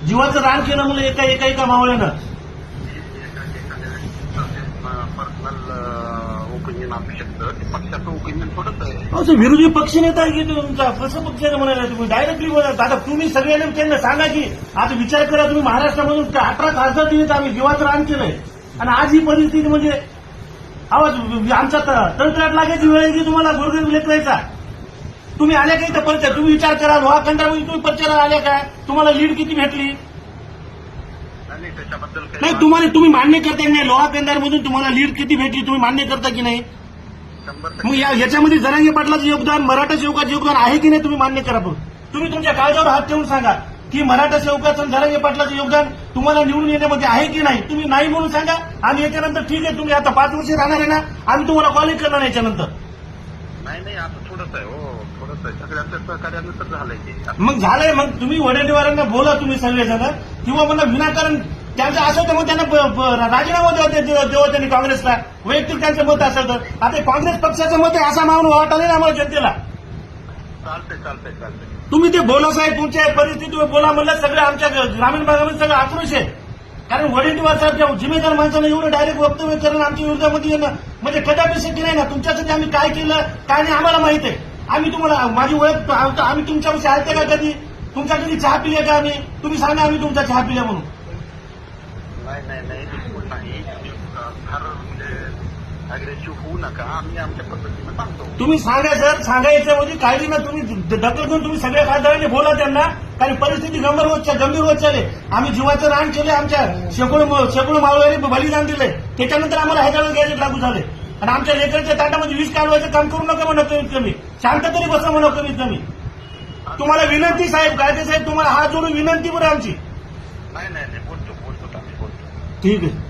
जीवाचं रान केलं म्हणून एका मावळ्यानं. पर्सनल ओपिनियन असू शकतं, ते पक्षाचं ओपिनियन थोडंच आहे. असं विरोधी पक्षनेता आहे की तुमचा, कसं पक्षाने म्हणायला तुम्ही डायरेक्टली बोला. आता तुम्ही सगळ्यांनी त्यांना सांगा की आता विचार करा, तुम्ही महाराष्ट्रामधून 18 खासदार दिलेत, आम्ही जीवाचं रान केलंय आणि आज ही परिस्थिती म्हणजे आवाज आमचा तळतळाट लागायची वेळ आहे की तुम्हाला गोरगरीब लेकरायचा. तुम्ही आल्या का इथं परिचय, तुम्ही विचार करा. लोहा केंद्रामध्ये तुम्ही परिचयाला आल्या का, तुम्हाला लीड किती भेटली? नाही त्याच्याबद्दल नाही तुम्ही मान्य करता की नाही, लोहा केंद्रामधून तुम्हाला लीड किती भेटली तुम्ही मान्य करता की नाही? 100% मग याच्यामध्ये जरांगे पाटलाचं योगदान, मराठा सेवकाचं योगदान आहे की नाही तुम्ही मान्य करा. तुम्ही तुमच्या काळजावर हात ठेवून सांगा की मराठा सेवकाचं आणि जरांगे पाटलाचं योगदान तुम्हाला निवडून येण्यामध्ये आहे की नाही. तुम्ही नाही म्हणून सांगा आणि याच्यानंतर ठीक आहे तुम्ही आता 5 वर्ष राहणार आहे ना, आम्ही तुम्हाला कॉलेज करणार नाही याच्यानंतर. नाही आता थोडंच आहे. हो थोडंच आहे, सगळ्यांच्या सहकार्यानं तर झालंय ते. मग झालंय, मग तुम्ही वडेट्टीवारांना बोला तुम्ही सगळेजण, किंवा मला विनाकारण त्यांचं असं होतं मग त्यांना राजीनामा देवा त्यांनी काँग्रेसला, वैयक्तिक त्यांचं मत असेल तर. आता काँग्रेस पक्षाचं मत आहे असा मानून वाटायला ना आम्हाला जनतेला. चालतंय. तुम्ही ते बोला साहेब, तुमच्या परिस्थितीवर बोला म्हणलं. सगळं आमच्या ग्रामीण भागामध्ये सगळं आक्रोश आहे, कारण वडेट्टीवार साहेब जिम्मेदार माणसानं एवढं डायरेक्ट वक्तव्य करणं आमच्या विरोधामध्ये येणं म्हणजे कदापि शक्य नाही ना. तुमच्यासाठी आम्ही काय केलं काय नाही आम्हाला माहित आहे. आम्ही तुम्हाला माझी ओळख, आम्ही तुमच्यापाशी आलते का कधी, तुमच्या कधी चहा पिल्या का आम्ही? तुम्ही सांगा आम्ही तुमचा चहा पिल्या म्हणून. नाही बिलकुल नाही. फार म्हणजे अग्रेसिव्ह होऊ नका, आम्ही आमच्या पद्धतीनं सांगतो. तुम्ही सांगा सर, सांगायचं म्हणजे काळजी ना. तुम्ही दखल घेऊन तुम्ही सगळ्या खासदारांनी बोला त्यांना, कारण परिस्थिती गंभीर होत चालली. आम्ही जीवाचं रान केले, आमच्या शेकडो मावळ्यांनी बलिदान दिलंय, त्याच्यानंतर आम्हाला ह्याच्यावर गॅजेट लागू झाले आणि आमच्या लेकरांच्या ताटामध्ये विष काढवायचं काम करू नका म्हणा. कमीत कमी शांत तरी बसा म्हणा. कमीत कमी तुम्हाला विनंती साहेब, गायते साहेब, तुम्हाला हात जोडून विनंती बरं आमची. नाही बोलतो आम्ही बोलतो. ठीक आहे.